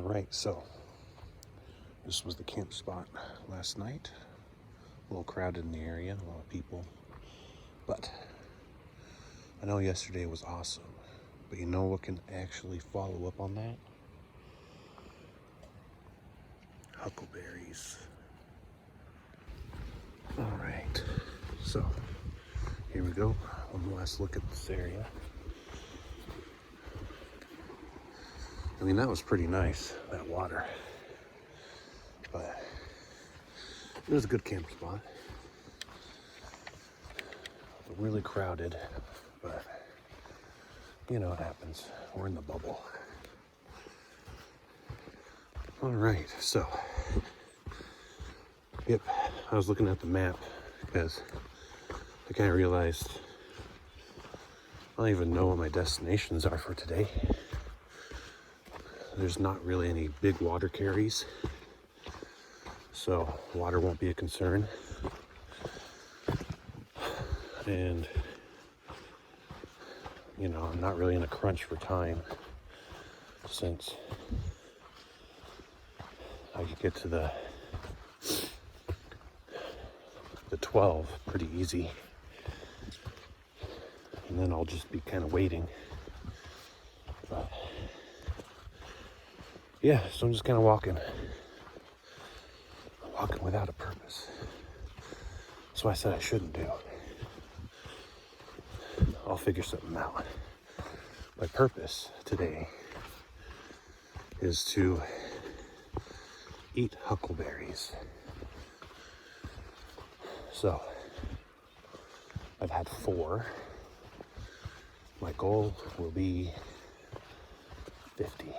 Alright, so this was the camp spot last night. A little crowded in the area, a lot of people. But I know yesterday was awesome. But you know what can actually follow up on that? Huckleberries. Alright, so here we go. One last look at this area. I mean, that was pretty nice, that water. But it was a good camp spot. Really crowded, but you know what happens. We're in the bubble. All right, so, yep, I was looking at the map because I kind of realized I don't even know what my destinations are for today. There's not really any big water carries, so water won't be a concern. And, you know, I'm not really in a crunch for time since I could get to the 12 pretty easy. And then I'll just be kind of waiting. But yeah, so I'm just kind of walking without a purpose. That's what I said I shouldn't do. I'll figure something out. My purpose today is to eat huckleberries. So I've had 4. My goal will be 50.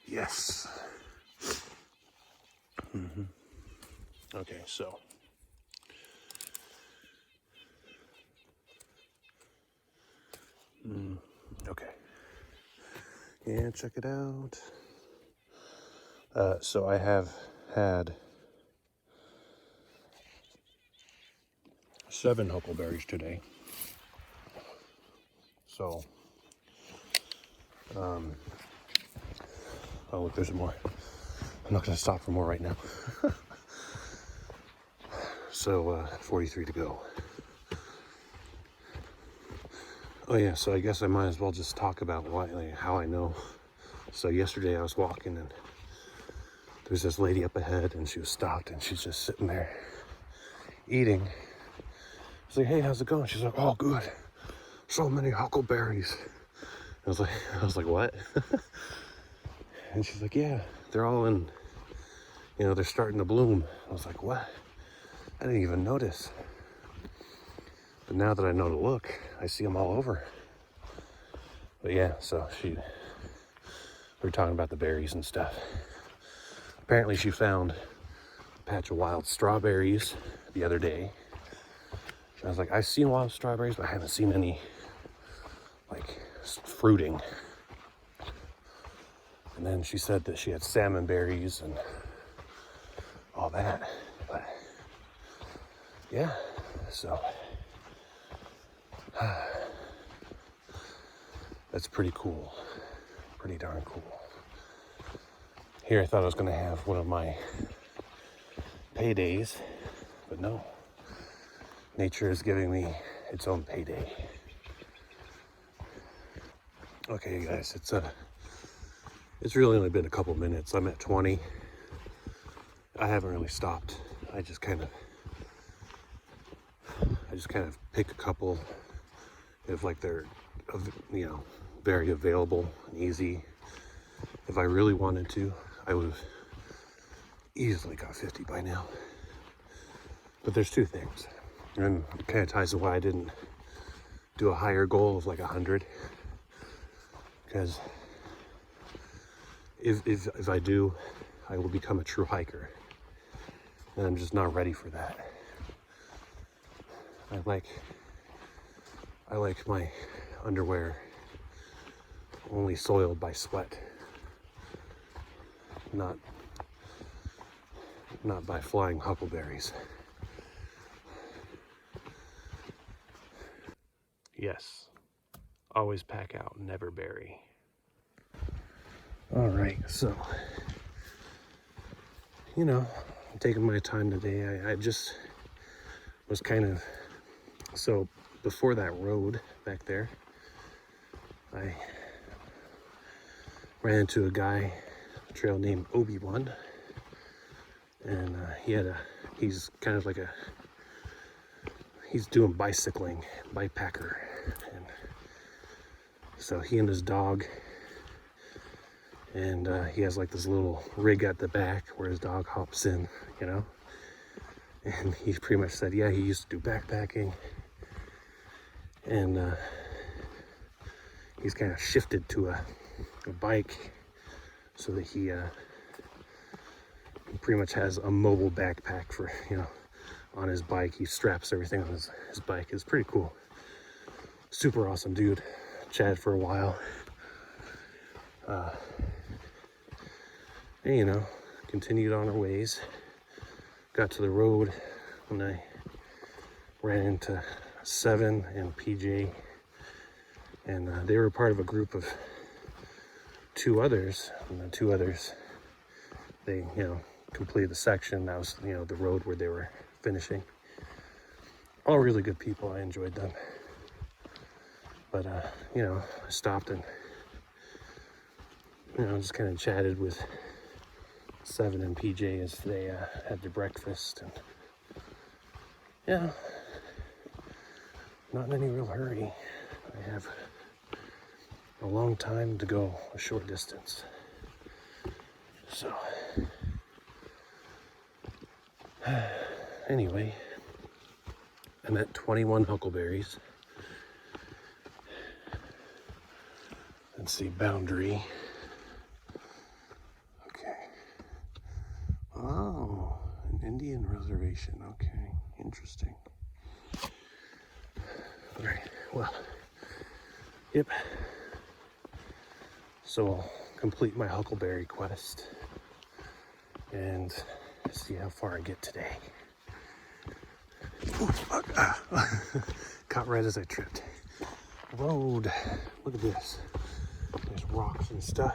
Yes. Okay, so okay. Yeah, check it out. So I have had 7 huckleberries today. So, oh look, there's more. I'm not gonna stop for more right now. So, 43 to go. Oh yeah, so I guess I might as well just talk about how I know. So yesterday I was walking and there's this lady up ahead and she was stopped and she's just sitting there eating. I was like, hey, how's it going? She's like, oh, good. So many huckleberries. I was like, what? And she's like, yeah, they're all in, you know, they're starting to bloom. I was like, what? I didn't even notice. But now that I know to look, I see them all over. But yeah, so we were talking about the berries and stuff. Apparently she found a patch of wild strawberries the other day. I was like, I've seen wild strawberries, but I haven't seen any, like, fruiting. And then she said that she had salmon berries and all that. But yeah, so that's pretty cool. Pretty darn cool. Here I thought I was gonna have one of my paydays, but no. Nature is giving me its own payday. Okay, guys, it's really only been a couple minutes. I'm at 20. I haven't really stopped. I just kind of pick a couple if like they're, you know, very available and easy. If I really wanted to, I would have easily got 50 by now. But there's 2 things. And it kind of ties to why I didn't do a higher goal of like 100. Because if I do, I will become a true hiker. And I'm just not ready for that. I like my underwear only soiled by sweat. Not by flying huckleberries. Yes, always pack out, never bury. All right, so, you know, I'm taking my time today. I just was kind of, so before that road back there, I ran into a guy, a trail named Obi-Wan, and he's kind of like he's doing bicycling, bikepacker, and so he and his dog, and he has like this little rig at the back where his dog hops in, you know, and he pretty much said, yeah, he used to do backpacking, and he's kind of shifted to a bike so that he pretty much has a mobile backpack for, you know, on his bike. He straps everything on his bike. It's pretty cool. Super awesome dude. Chatted for a while. And, you know, continued on our ways. Got to the road when I ran into Seven and PJ. And they were part of a group of two others. And the two others, they, you know, completed the section. That was, you know, the road where they were finishing. All really good people. I enjoyed them. But, you know, I stopped and, you know, just kind of chatted with Seven and PJ as they had their breakfast. And, yeah, not in any real hurry. I have a long time to go, a short distance. So, anyway, I'm at 21 huckleberries. Let's see, boundary. Okay. Oh, an Indian reservation. Okay, interesting. All right, well, yep. So I'll complete my huckleberry quest and see how far I get today. Ooh, fuck. Caught right as I tripped. Road. Look at this. There's rocks and stuff.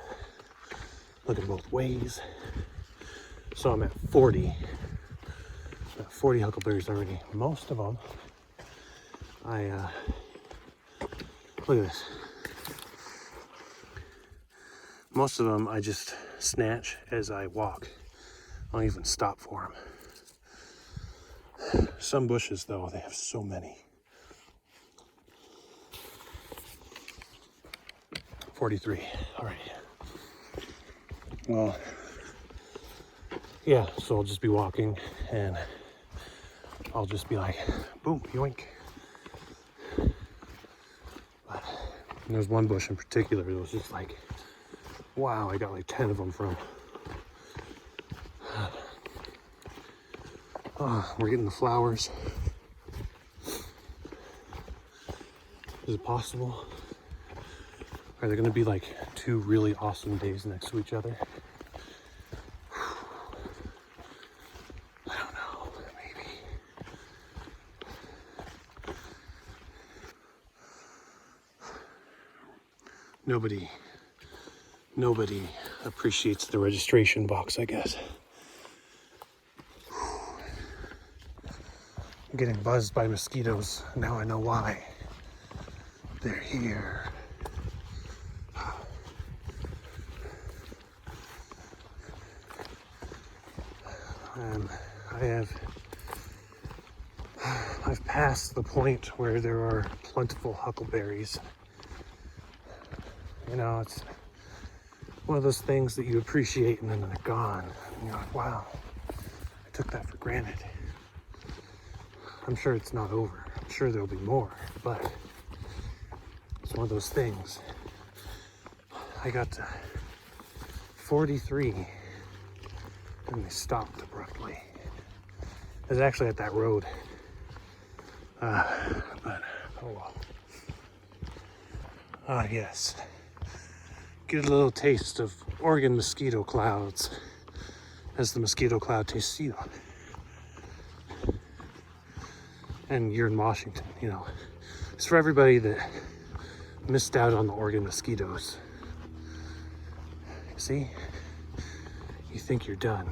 Look at both ways. So I'm at 40. Got 40 huckleberries already. Most of them, look at this. Most of them I just snatch as I walk. I don't even stop for them. Some bushes, though, they have so many. 43. All right. Well, yeah, so I'll just be walking and I'll just be like, boom, yoink. But there's one bush in particular that was just like, wow, I got like 10 of them from. Oh, we're getting the flowers. Is it possible? Are there going to be like 2 really awesome days next to each other? I don't know, maybe. Nobody appreciates the registration box, I guess. I'm getting buzzed by mosquitoes. Now I know why. They're here. I've passed the point where there are plentiful huckleberries. You know, it's one of those things that you appreciate and then they're gone. And you're like, wow, I took that for granted. I'm sure it's not over. I'm sure there'll be more, but it's one of those things. I got to 43 and they stopped abruptly. It was actually at that road. But, oh well. Yes. Get a little taste of Oregon mosquito clouds as the mosquito cloud tastes you. And you're in Washington, you know. It's for everybody that missed out on the Oregon mosquitoes. See? You think you're done,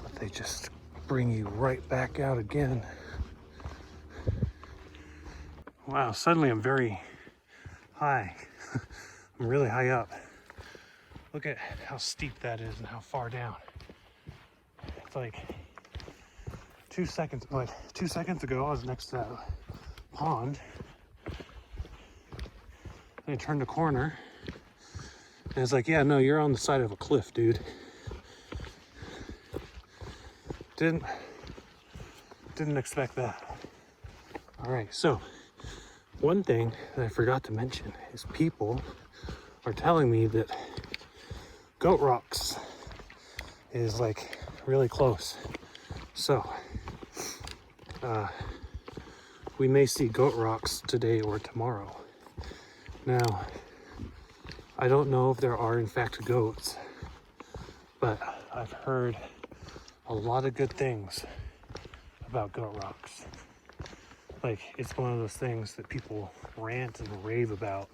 but they just bring you right back out again. Wow, suddenly I'm very high. I'm really high up. Look at how steep that is and how far down. It's like 2 seconds ago I was next to that pond. And I turned a corner and it's like, yeah, no, you're on the side of a cliff, dude. Didn't expect that. All right, so one thing that I forgot to mention is people are telling me that Goat Rocks is like really close. So we may see Goat Rocks today or tomorrow. Now, I don't know if there are in fact goats, but I've heard a lot of good things about Goat Rocks. Like, it's one of those things that people rant and rave about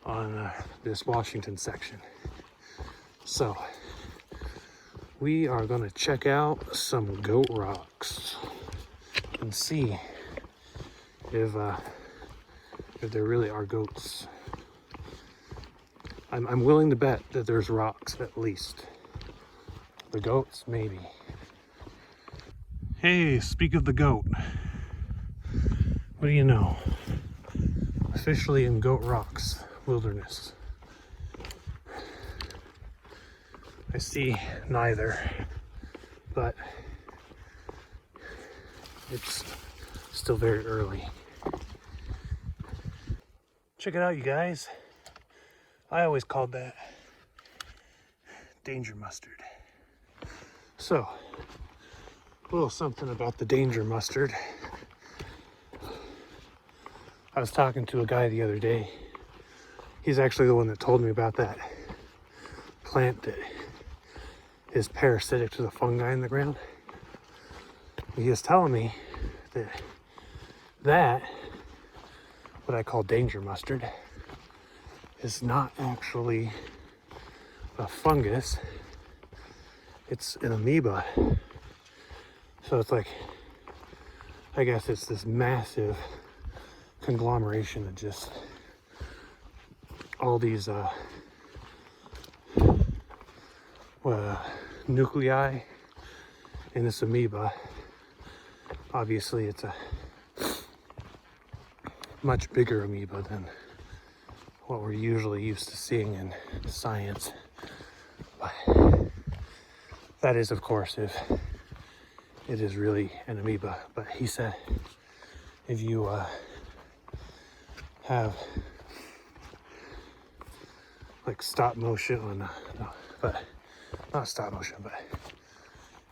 on this Washington section. So we are gonna check out some Goat Rocks and see if there really are goats. I'm willing to bet that there's rocks at least. The goats, maybe. Hey, speak of the goat. What do you know? Officially in Goat Rocks wilderness. I see neither, but it's still very early. Check it out, you guys. I always called that danger mustard. So, a little something about the danger mustard. I was talking to a guy the other day. He's actually the one that told me about that plant that is parasitic to the fungi in the ground. He was telling me that what I call danger mustard is not actually a fungus, it's an amoeba. So it's like, I guess it's this massive conglomeration of just all these nuclei in this amoeba. Obviously it's a much bigger amoeba than what we're usually used to seeing in science. But that is, of course, if it is really an amoeba. But he said if you have like stop motion on but not stop motion, but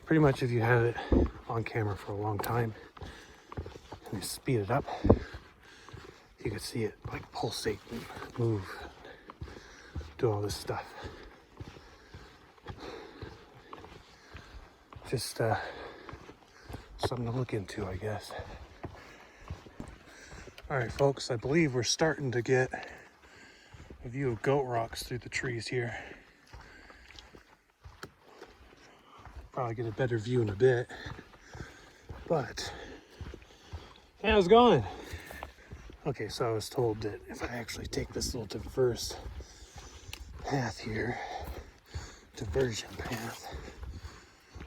pretty much if you have it on camera for a long time and you speed it up, you can see it like pulsate and move, do all this stuff. Just something to look into, I guess. All right, folks, I believe we're starting to get a view of Goat Rocks through the trees here. Probably get a better view in a bit, but hey, how's it going? Okay, so I was told that if I actually take this little diverse path here, diversion path,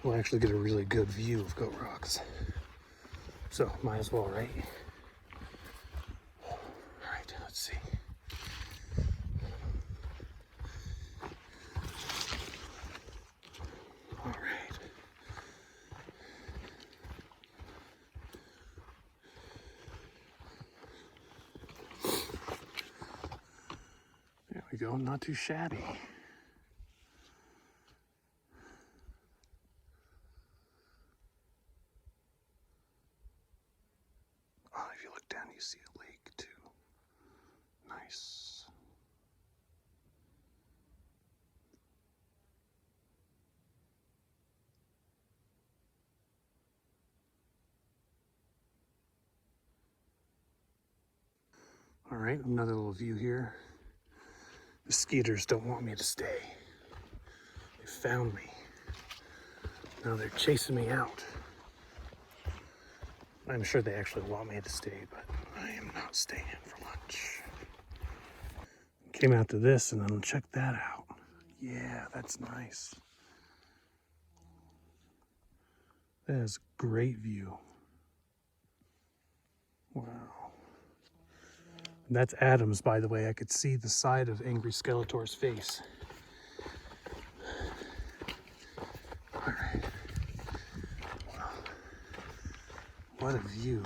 we'll actually get a really good view of Goat Rocks. So might as well, right? All right, let's see. All right. There we go, not too shabby. Oh, if you look down, you see a lake too. Nice. All right, another little view here. The skeeters don't want me to stay. They found me. Now they're chasing me out. I'm sure they actually want me to stay, but I am not staying for lunch. Came out to this and then check that out. Yeah, that's nice. That is a great view. Wow. And that's Adam's, by the way. I could see the side of Angry Skeletor's face. All right. Wow. What a view.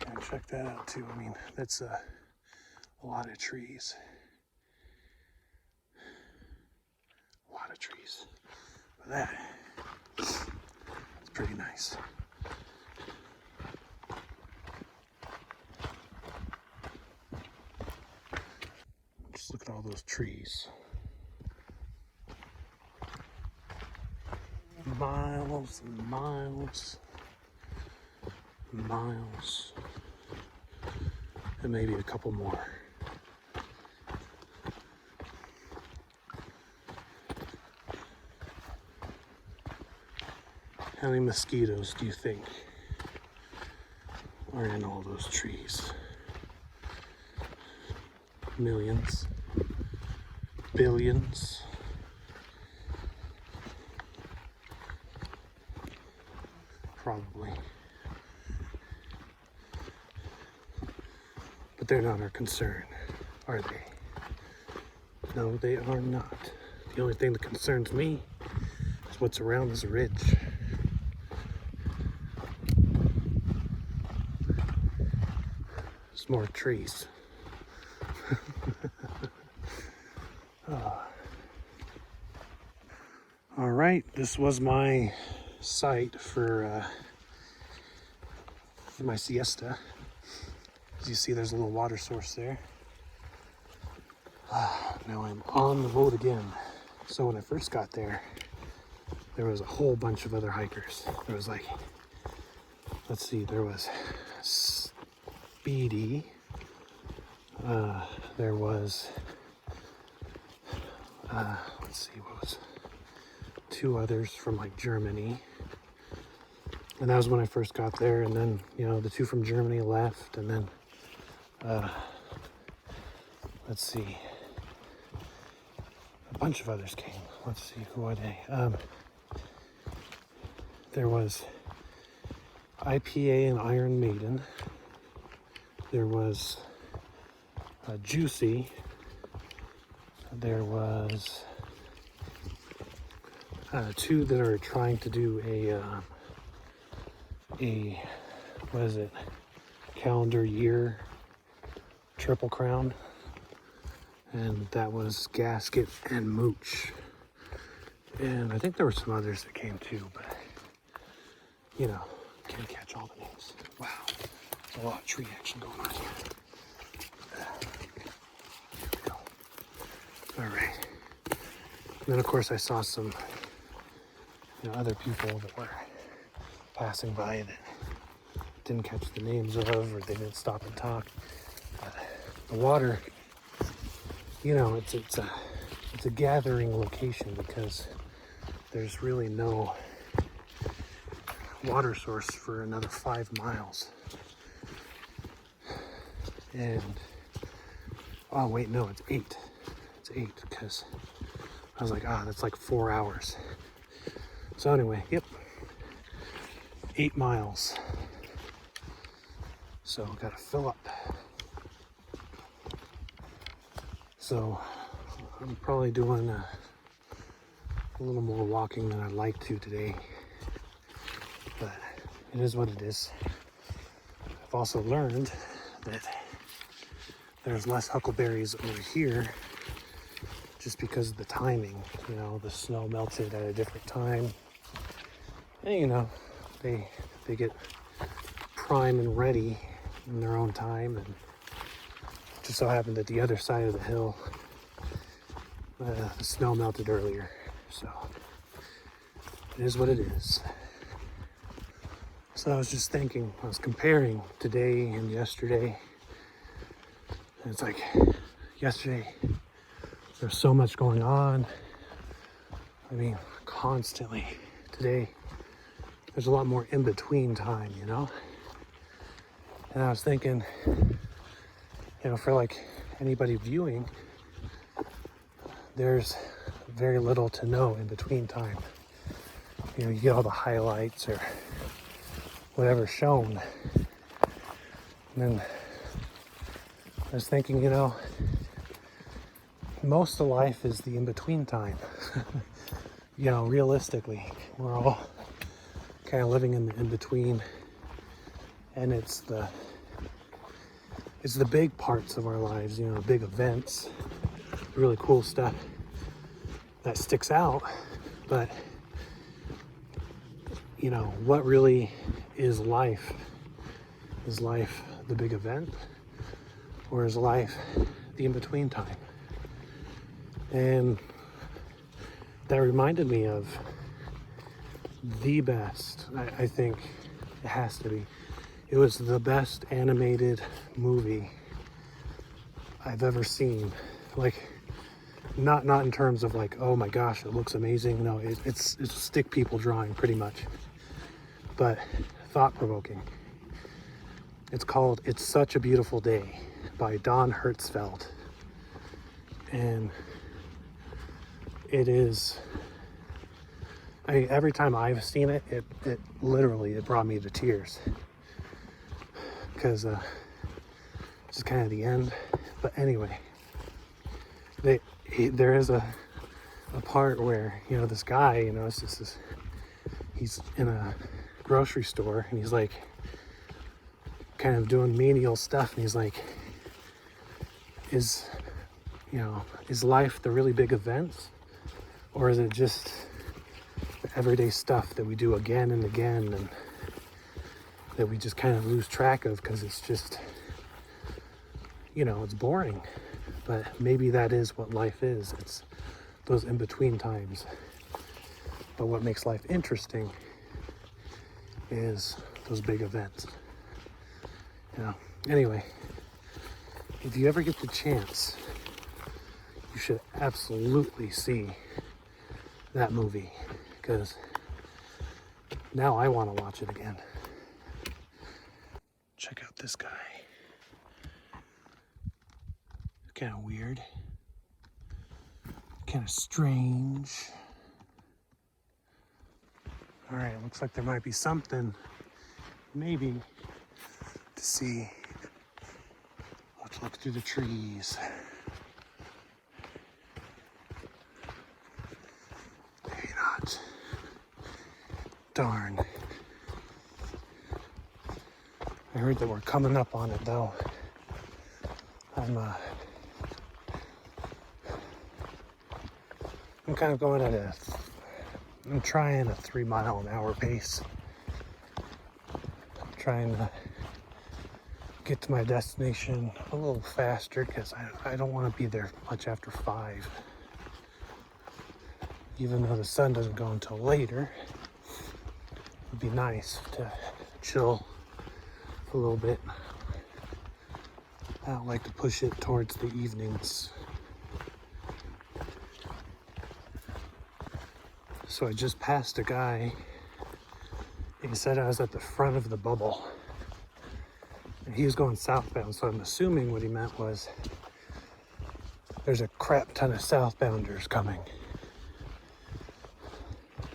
And check that out too. I mean, that's a lot of trees. A lot of trees. But that, it's pretty nice. Just look at all those trees. Miles and miles and miles. And maybe a couple more. How many mosquitoes do you think are in all those trees? Millions? Billions? Probably. But they're not our concern, are they? No, they are not. The only thing that concerns me is what's around this ridge. There's more trees. All right, this was my site for my siesta. As you see, there's a little water source there. Now I'm on the road again. So when I first got there, there was a whole bunch of other hikers. There was like, let's see, there was Speedy. There was, let's see, what was, two others from like Germany. And that was when I first got there. And then, you know, the two from Germany left. And then, let's see, a bunch of others came. Let's see, who are they? There was IPA and Iron Maiden. There was Juicy. There was two that are trying to do a what is it, calendar year triple crown, and that was Gasket and Mooch. And I think there were some others that came too, but you know, can't catch all the names. Wow, there's a lot of tree action going on here. Here we go. All right. And then of course I saw some, you know, other people that were passing by that didn't catch the names of, or they didn't stop and talk. But the water, you know, it's a gathering location because there's really no water source for another 5 miles. And oh wait, no, it's 8. It's 8 because I was like, that's like 4 hours. So anyway, yep, 8 miles. So gotta fill up. So I'm probably doing a little more walking than I'd like to today, but it is what it is. I've also learned that there's less huckleberries over here just because of the timing. You know, the snow melted at a different time, and you know, they get prime and ready in their own time. And it just so happened that the other side of the hill, the snow melted earlier. So it is what it is. So I was just thinking, I was comparing today and yesterday, And it's like yesterday, there's so much going on. I mean, constantly. Today, there's a lot more in between time, you know? And I was thinking, you know, for like anybody viewing, there's very little to know in between time. You know, you get all the highlights or whatever's shown. And then I was thinking, you know, most of life is the in-between time. You know, realistically, we're all kind of living in the in-between, and it's the big parts of our lives, you know, the big events, really cool stuff that sticks out. But you know, what really is life? Is life the big event, or is life the in-between time? And that reminded me of the best, I think it has to be. It was the best animated movie I've ever seen. Like, not in terms of like, oh my gosh, it looks amazing. No, it's stick people drawing pretty much, but thought-provoking. It's called It's Such a Beautiful Day by Don Hertzfeldt. And it is, I mean, every time I've seen it, it literally, it brought me to tears. Because it's just kind of the end. But anyway, there is a part where, you know, this guy, you know, it's just this, he's in a grocery store and he's like kind of doing menial stuff, and he's like, is life the really big events, or is it just the everyday stuff that we do again and again and that we just kind of lose track of because it's just, you know, it's boring? But maybe that is what life is. It's those in-between times. But what makes life interesting is those big events. You know, anyway, if you ever get the chance, you should absolutely see that movie, because now I want to watch it again. Check out this guy. Kind of weird. Kind of strange. All right, looks like there might be something, maybe, to see. Let's look through the trees. Maybe not. Darn. I heard that we're coming up on it though. I'm kind of going at I'm trying a 3-mile-an-hour pace. I'm trying to get to my destination a little faster because I don't want to be there much after 5. Even though the sun doesn't go until later, it'd be nice to chill for a little bit. I don't like to push it towards the evenings. So I just passed a guy. He said I was at the front of the bubble. And he was going southbound, so I'm assuming what he meant was there's a crap ton of southbounders coming.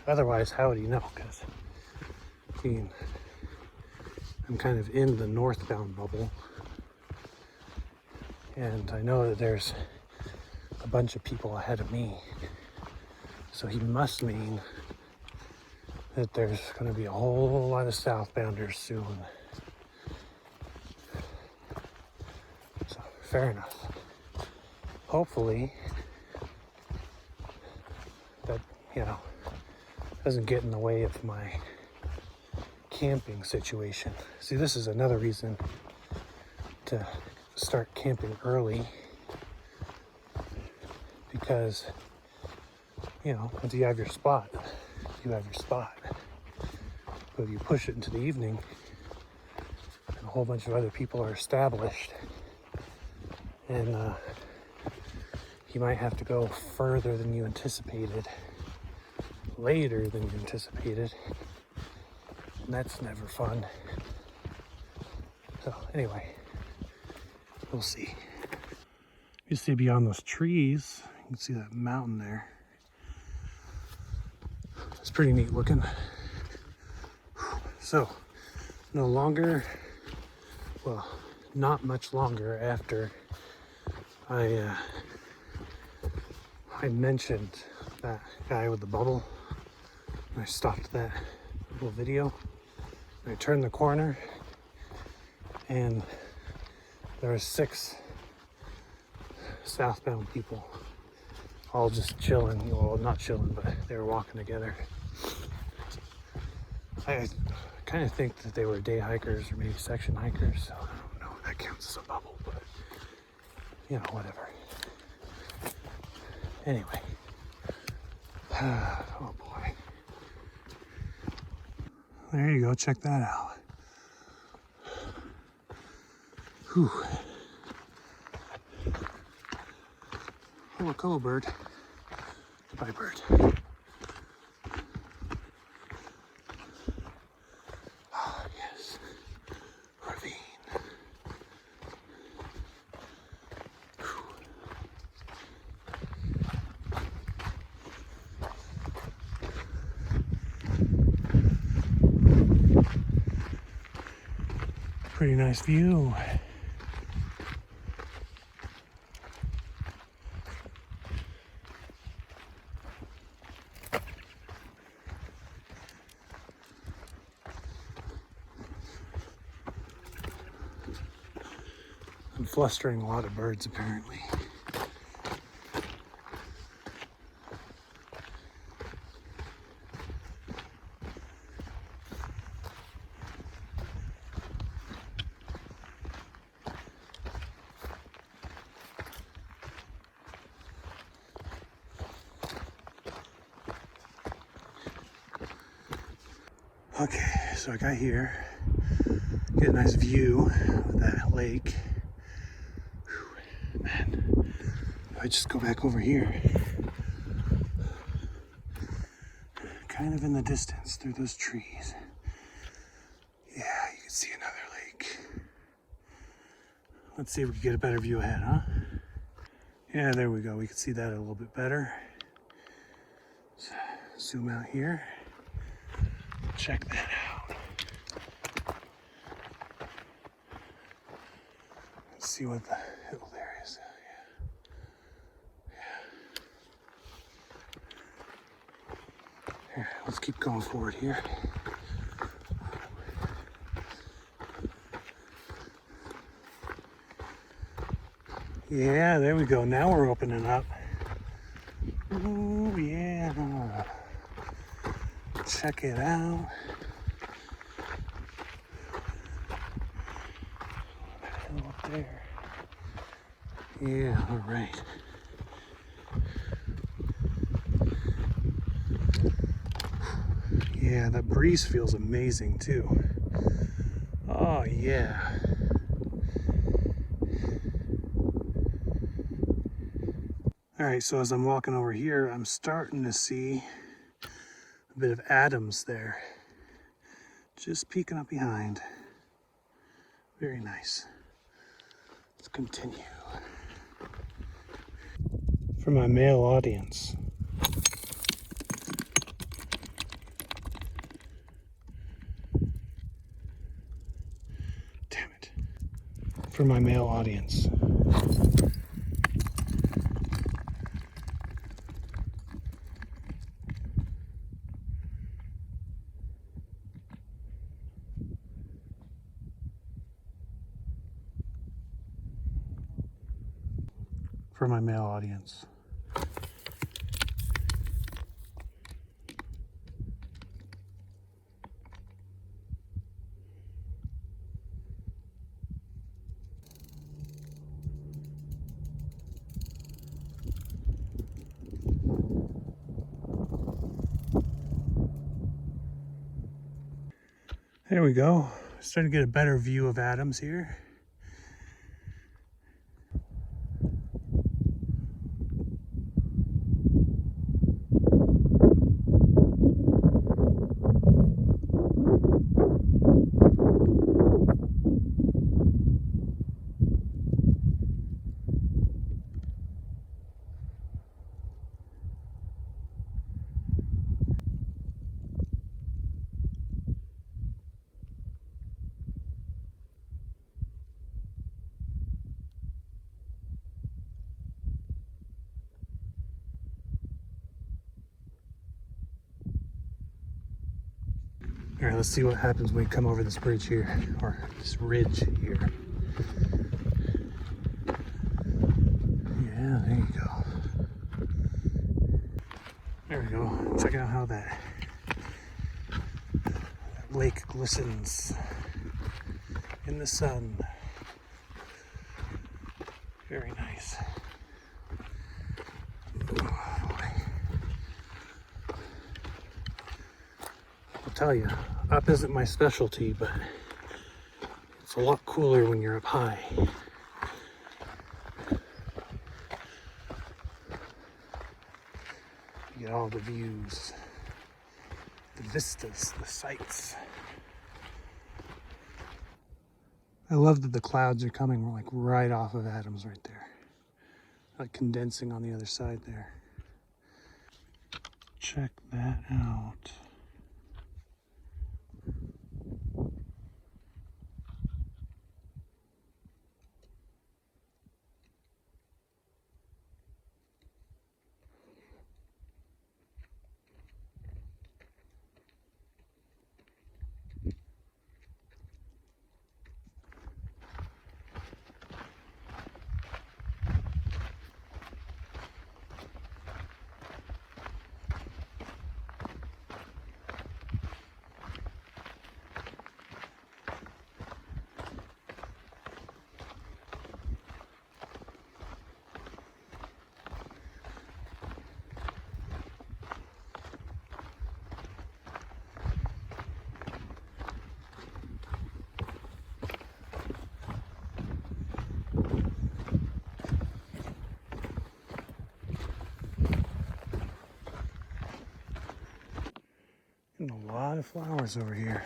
Otherwise, how would he know? Because, I mean, I'm kind of in the northbound bubble. And I know that there's a bunch of people ahead of me. So he must mean that there's going to be a whole lot of southbounders soon. So, fair enough. Hopefully, that, you know, doesn't get in the way of my camping situation. See, this is another reason to start camping early, because, you know, once you have your spot, you have your spot. But if you push it into the evening and a whole bunch of other people are established And you might have to go further than you anticipated, later than you anticipated, and that's never fun. So anyway, we'll see. You see beyond those trees, you can see that mountain there. It's pretty neat looking. So no longer, well, not much longer after I mentioned that guy with the bubble, and I stopped that little video, and I turned the corner, and there were 6 southbound people all just chilling. Well, not chilling, but they were walking together. I kind of think that they were day hikers or maybe section hikers, so I don't know if that counts as a bubble, but you know, whatever. Anyway, oh boy, there you go, check that out. Whew. Hello bird. Goodbye bird. Ah, yes, ravine. Pretty nice view. I'm flustering a lot of birds apparently. Okay, so I got here, get a nice view of that lake. Whew, man, if I just go back over here, kind of in the distance through those trees. Yeah, you can see another lake. Let's see if we can get a better view ahead, huh? Yeah, there we go. We can see that a little bit better. Let's zoom out here. Check that out. Let's see what the hill there is. Yeah. Here, let's keep going forward here. Yeah, there we go. Now we're opening up. Ooh, yeah. Check it out. Up there. Yeah, all right. Yeah, that breeze feels amazing too. Oh yeah. All right, so as I'm walking over here, I'm starting to see a bit of Adams there. Just peeking up behind. Very nice. Let's continue. For my male audience. Damn it. For my male audience. For my male audience. There we go. Starting to get a better view of Adams here. let's see what happens when we come over this bridge here, or this ridge here. Yeah, there you go. There we go. Check out how that lake glistens in the sun. Very nice. Oh, boy. I'll tell you, up isn't my specialty, but it's a lot cooler when you're up high. You get all the views, the vistas, the sights. I love that the clouds are coming like right off of Adams right there. Like condensing on the other side there. Check that out. And a lot of flowers over here.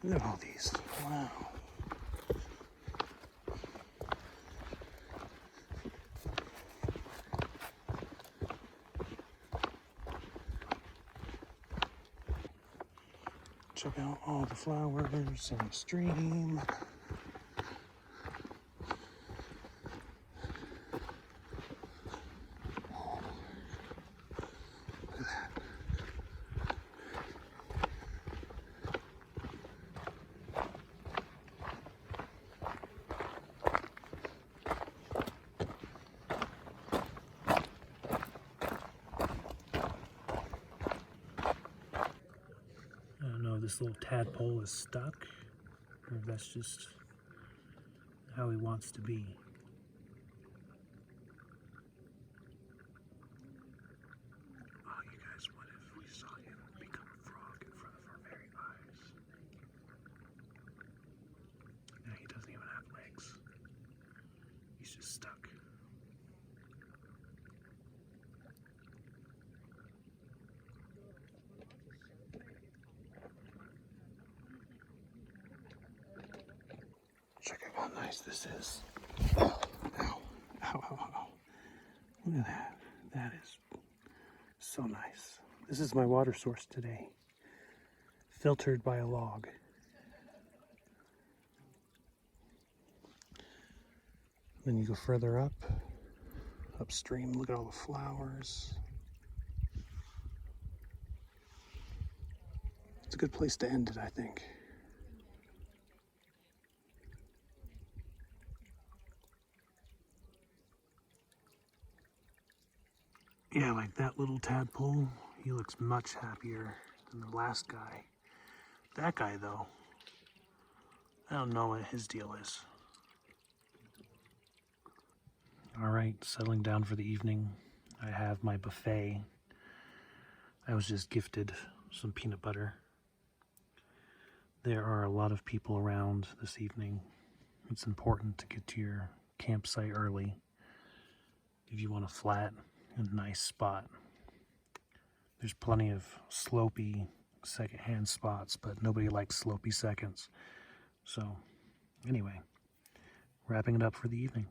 Look at all these. Wow. Check out all the flowers and the stream. I don't know if this little tadpole is stuck, or if that's just how he wants to be. Oh, you guys, what if we saw him become a frog in front of our very eyes? Now he doesn't even have legs. He's just stuck. Check out how nice this is. Oh, ow, ow, ow, ow. Look at that. That is so nice. This is my water source today. Filtered by a log. Then you go further up, upstream, look at all the flowers. It's a good place to end it, I think. Yeah, like that little tadpole, he looks much happier than the last guy. That guy, though, I don't know what his deal is. All right, settling down for the evening. I have my buffet. I was just gifted some peanut butter. There are a lot of people around this evening. It's important to get to your campsite early if you want a flat and nice spot. There's plenty of slopey secondhand spots, but nobody likes slopey seconds. So anyway, wrapping it up for the evening.